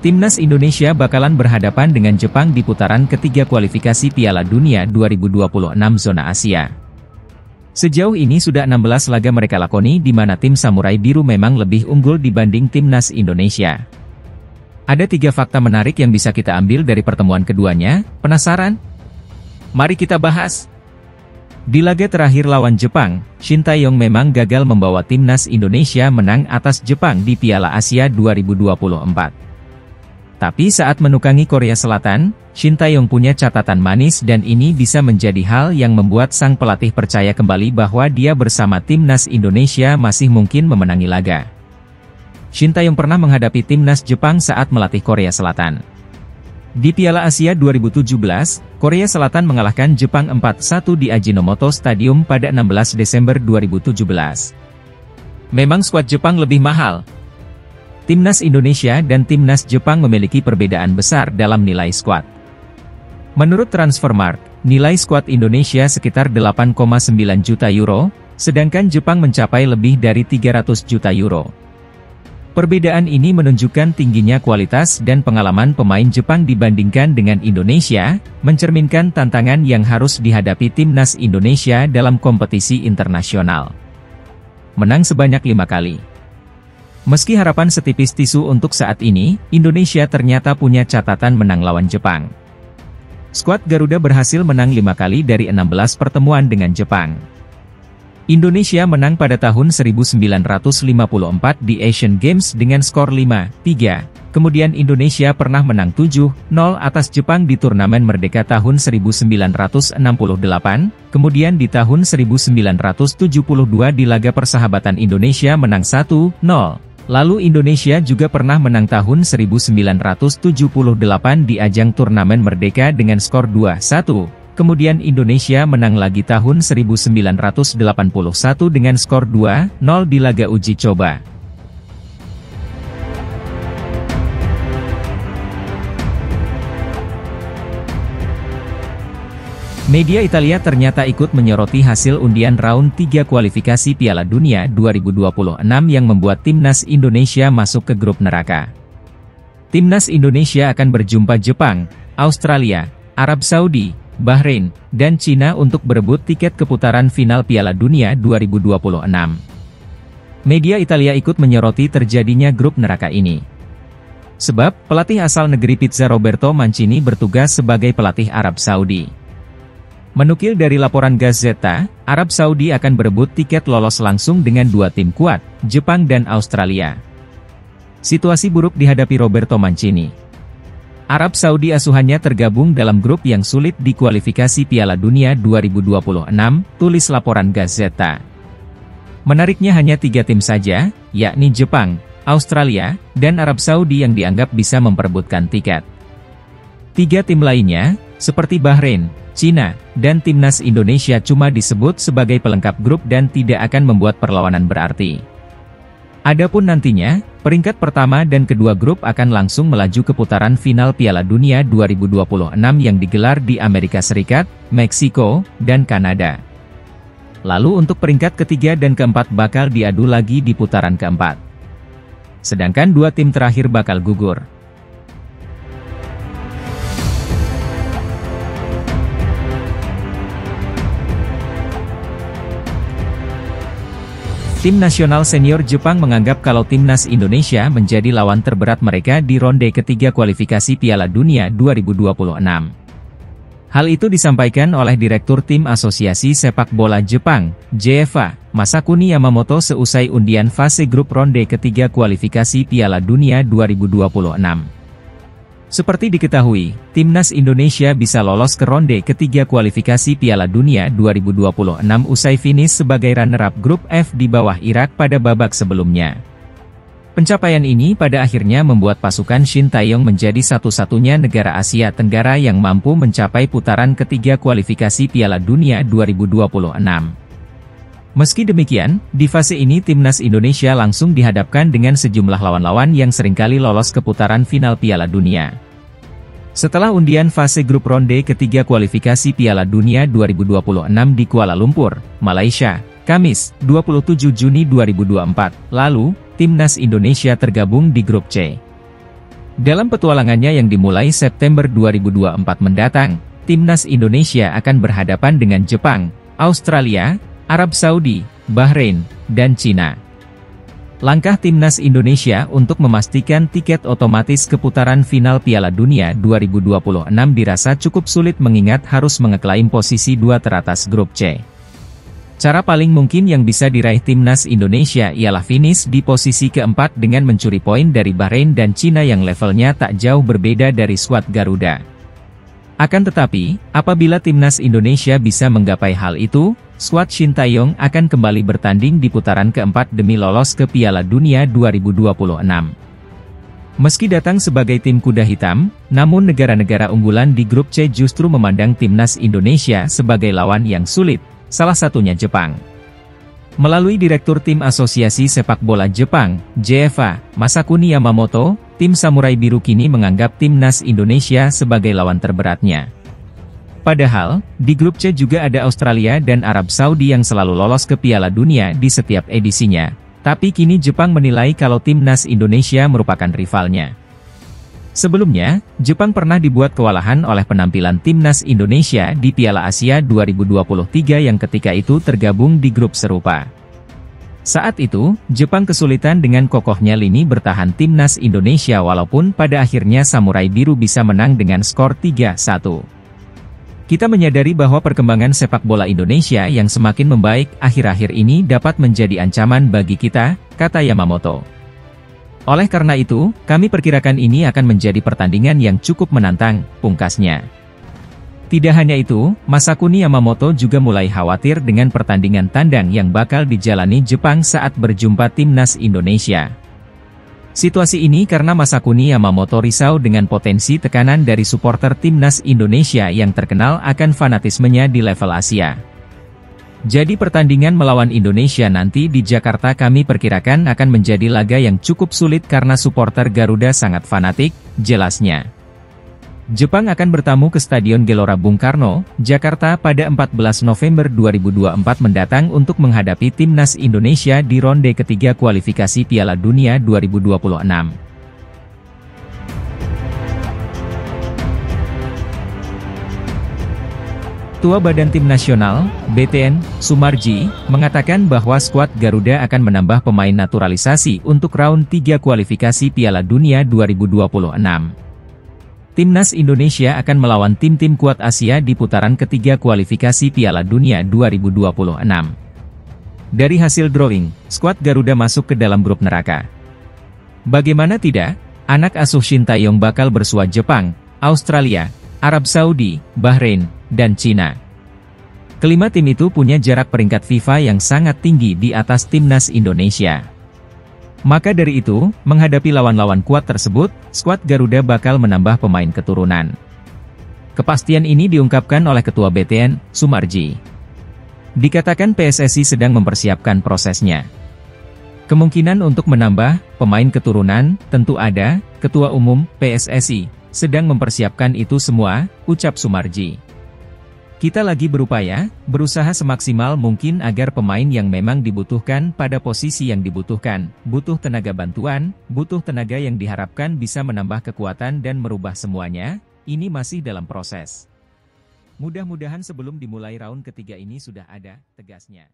Timnas Indonesia bakalan berhadapan dengan Jepang di putaran ketiga kualifikasi Piala Dunia 2026 zona Asia. Sejauh ini sudah 16 laga mereka lakoni di mana tim Samurai Biru memang lebih unggul dibanding Timnas Indonesia. Ada 3 fakta menarik yang bisa kita ambil dari pertemuan keduanya, penasaran? Mari kita bahas. Di laga terakhir lawan Jepang, Shin Tae-yong memang gagal membawa Timnas Indonesia menang atas Jepang di Piala Asia 2024. Tapi saat menukangi Korea Selatan, Shin Tae-yong punya catatan manis dan ini bisa menjadi hal yang membuat sang pelatih percaya kembali bahwa dia bersama Timnas Indonesia masih mungkin memenangi laga. Shin Tae-yong pernah menghadapi Timnas Jepang saat melatih Korea Selatan. Di Piala Asia 2017, Korea Selatan mengalahkan Jepang 4-1 di Ajinomoto Stadium pada 16 Desember 2017. Memang skuad Jepang lebih mahal. Timnas Indonesia dan Timnas Jepang memiliki perbedaan besar dalam nilai skuad. Menurut Transfermarkt, nilai skuad Indonesia sekitar 8,9 juta euro, sedangkan Jepang mencapai lebih dari 300 juta euro. Perbedaan ini menunjukkan tingginya kualitas dan pengalaman pemain Jepang dibandingkan dengan Indonesia, mencerminkan tantangan yang harus dihadapi Timnas Indonesia dalam kompetisi internasional. Menang sebanyak 5 kali. Meski harapan setipis tisu untuk saat ini, Indonesia ternyata punya catatan menang lawan Jepang. Skuad Garuda berhasil menang 5 kali dari 16 pertemuan dengan Jepang. Indonesia menang pada tahun 1954 di Asian Games dengan skor 5-3. Kemudian Indonesia pernah menang 7-0 atas Jepang di Turnamen Merdeka tahun 1968, kemudian di tahun 1972 di laga persahabatan Indonesia menang 1-0. Lalu Indonesia juga pernah menang tahun 1978 di ajang Turnamen Merdeka dengan skor 2-1. Kemudian Indonesia menang lagi tahun 1981 dengan skor 2-0 di laga uji coba. Media Italia ternyata ikut menyoroti hasil undian round 3 kualifikasi Piala Dunia 2026 yang membuat Timnas Indonesia masuk ke grup neraka. Timnas Indonesia akan berjumpa Jepang, Australia, Arab Saudi, Bahrain, dan Cina untuk berebut tiket ke putaran final Piala Dunia 2026. Media Italia ikut menyoroti terjadinya grup neraka ini. Sebab, pelatih asal negeri pizza Roberto Mancini bertugas sebagai pelatih Arab Saudi. Menukil dari laporan Gazzetta, Arab Saudi akan berebut tiket lolos langsung dengan 2 tim kuat, Jepang dan Australia. Situasi buruk dihadapi Roberto Mancini. Arab Saudi asuhannya tergabung dalam grup yang sulit di kualifikasi Piala Dunia 2026, tulis laporan Gazzetta. Menariknya hanya 3 tim saja, yakni Jepang, Australia, dan Arab Saudi yang dianggap bisa memperebutkan tiket. 3 tim lainnya, seperti Bahrain, Cina, dan Timnas Indonesia cuma disebut sebagai pelengkap grup dan tidak akan membuat perlawanan berarti. Adapun nantinya, peringkat pertama dan kedua grup akan langsung melaju ke putaran final Piala Dunia 2026 yang digelar di Amerika Serikat, Meksiko, dan Kanada. Lalu untuk peringkat ketiga dan keempat bakal diadu lagi di putaran keempat. Sedangkan 2 tim terakhir bakal gugur. Tim nasional senior Jepang menganggap kalau Timnas Indonesia menjadi lawan terberat mereka di ronde ketiga kualifikasi Piala Dunia 2026. Hal itu disampaikan oleh Direktur Tim Asosiasi Sepak Bola Jepang, JEFA, Masakuni Yamamoto seusai undian fase grup ronde ketiga kualifikasi Piala Dunia 2026. Seperti diketahui, Timnas Indonesia bisa lolos ke ronde ketiga kualifikasi Piala Dunia 2026 usai finish sebagai runner-up grup F di bawah Irak pada babak sebelumnya. Pencapaian ini pada akhirnya membuat pasukan Shin Tae-yong menjadi satu-satunya negara Asia Tenggara yang mampu mencapai putaran ketiga kualifikasi Piala Dunia 2026. Meski demikian, di fase ini Timnas Indonesia langsung dihadapkan dengan sejumlah lawan-lawan yang seringkali lolos ke putaran final Piala Dunia. Setelah undian fase grup ronde ketiga kualifikasi Piala Dunia 2026 di Kuala Lumpur, Malaysia, Kamis, 27 Juni 2024, lalu, Timnas Indonesia tergabung di grup C. Dalam petualangannya yang dimulai September 2024 mendatang, Timnas Indonesia akan berhadapan dengan Jepang, Australia, Arab Saudi, Bahrain, dan Cina. Langkah Timnas Indonesia untuk memastikan tiket otomatis ke putaran final Piala Dunia 2026 dirasa cukup sulit mengingat harus mengeklaim posisi 2 teratas grup C. Cara paling mungkin yang bisa diraih Timnas Indonesia ialah finish di posisi keempat dengan mencuri poin dari Bahrain dan Cina yang levelnya tak jauh berbeda dari skuad Garuda. Akan tetapi, apabila Timnas Indonesia bisa menggapai hal itu, skuad Shin Tae-yong akan kembali bertanding di putaran keempat demi lolos ke Piala Dunia 2026. Meski datang sebagai tim kuda hitam, namun negara-negara unggulan di grup C justru memandang Timnas Indonesia sebagai lawan yang sulit, salah satunya Jepang. Melalui Direktur Tim Asosiasi Sepak Bola Jepang, JFA, Masakuni Yamamoto, tim Samurai Biru kini menganggap Timnas Indonesia sebagai lawan terberatnya. Padahal, di grup C juga ada Australia dan Arab Saudi yang selalu lolos ke Piala Dunia di setiap edisinya. Tapi kini Jepang menilai kalau Timnas Indonesia merupakan rivalnya. Sebelumnya, Jepang pernah dibuat kewalahan oleh penampilan Timnas Indonesia di Piala Asia 2023 yang ketika itu tergabung di grup serupa. Saat itu, Jepang kesulitan dengan kokohnya lini bertahan Timnas Indonesia walaupun pada akhirnya Samurai Biru bisa menang dengan skor 3-1. Kita menyadari bahwa perkembangan sepak bola Indonesia yang semakin membaik akhir-akhir ini dapat menjadi ancaman bagi kita, kata Yamamoto. Oleh karena itu, kami perkirakan ini akan menjadi pertandingan yang cukup menantang, pungkasnya. Tidak hanya itu, Masakuni Yamamoto juga mulai khawatir dengan pertandingan tandang yang bakal dijalani Jepang saat berjumpa Timnas Indonesia. Situasi ini karena Masakuni Yamamoto risau dengan potensi tekanan dari supporter Timnas Indonesia yang terkenal akan fanatismenya di level Asia. Jadi pertandingan melawan Indonesia nanti di Jakarta kami perkirakan akan menjadi laga yang cukup sulit karena supporter Garuda sangat fanatik, jelasnya. Jepang akan bertamu ke Stadion Gelora Bung Karno, Jakarta pada 14 November 2024 mendatang untuk menghadapi Timnas Indonesia di ronde ketiga kualifikasi Piala Dunia 2026. Ketua Badan Tim Nasional, BTN, Sumarji, mengatakan bahwa skuad Garuda akan menambah pemain naturalisasi untuk round 3 kualifikasi Piala Dunia 2026. Timnas Indonesia akan melawan tim-tim kuat Asia di putaran ketiga kualifikasi Piala Dunia 2026. Dari hasil drawing, skuad Garuda masuk ke dalam grup neraka. Bagaimana tidak, anak asuh Shin Tae-yong bakal bersua Jepang, Australia, Arab Saudi, Bahrain, dan Cina. Kelima tim itu punya jarak peringkat FIFA yang sangat tinggi di atas Timnas Indonesia. Maka dari itu, menghadapi lawan-lawan kuat tersebut, skuad Garuda bakal menambah pemain keturunan. Kepastian ini diungkapkan oleh Ketua BTN, Sumarji. Dikatakan PSSI sedang mempersiapkan prosesnya. Kemungkinan untuk menambah pemain keturunan tentu ada, Ketua Umum PSSI sedang mempersiapkan itu semua, ucap Sumarji. Kita lagi berupaya, berusaha semaksimal mungkin agar pemain yang memang dibutuhkan pada posisi yang dibutuhkan, butuh tenaga bantuan, butuh tenaga yang diharapkan bisa menambah kekuatan dan merubah semuanya, ini masih dalam proses. Mudah-mudahan sebelum dimulai round ketiga ini sudah ada, tegasnya.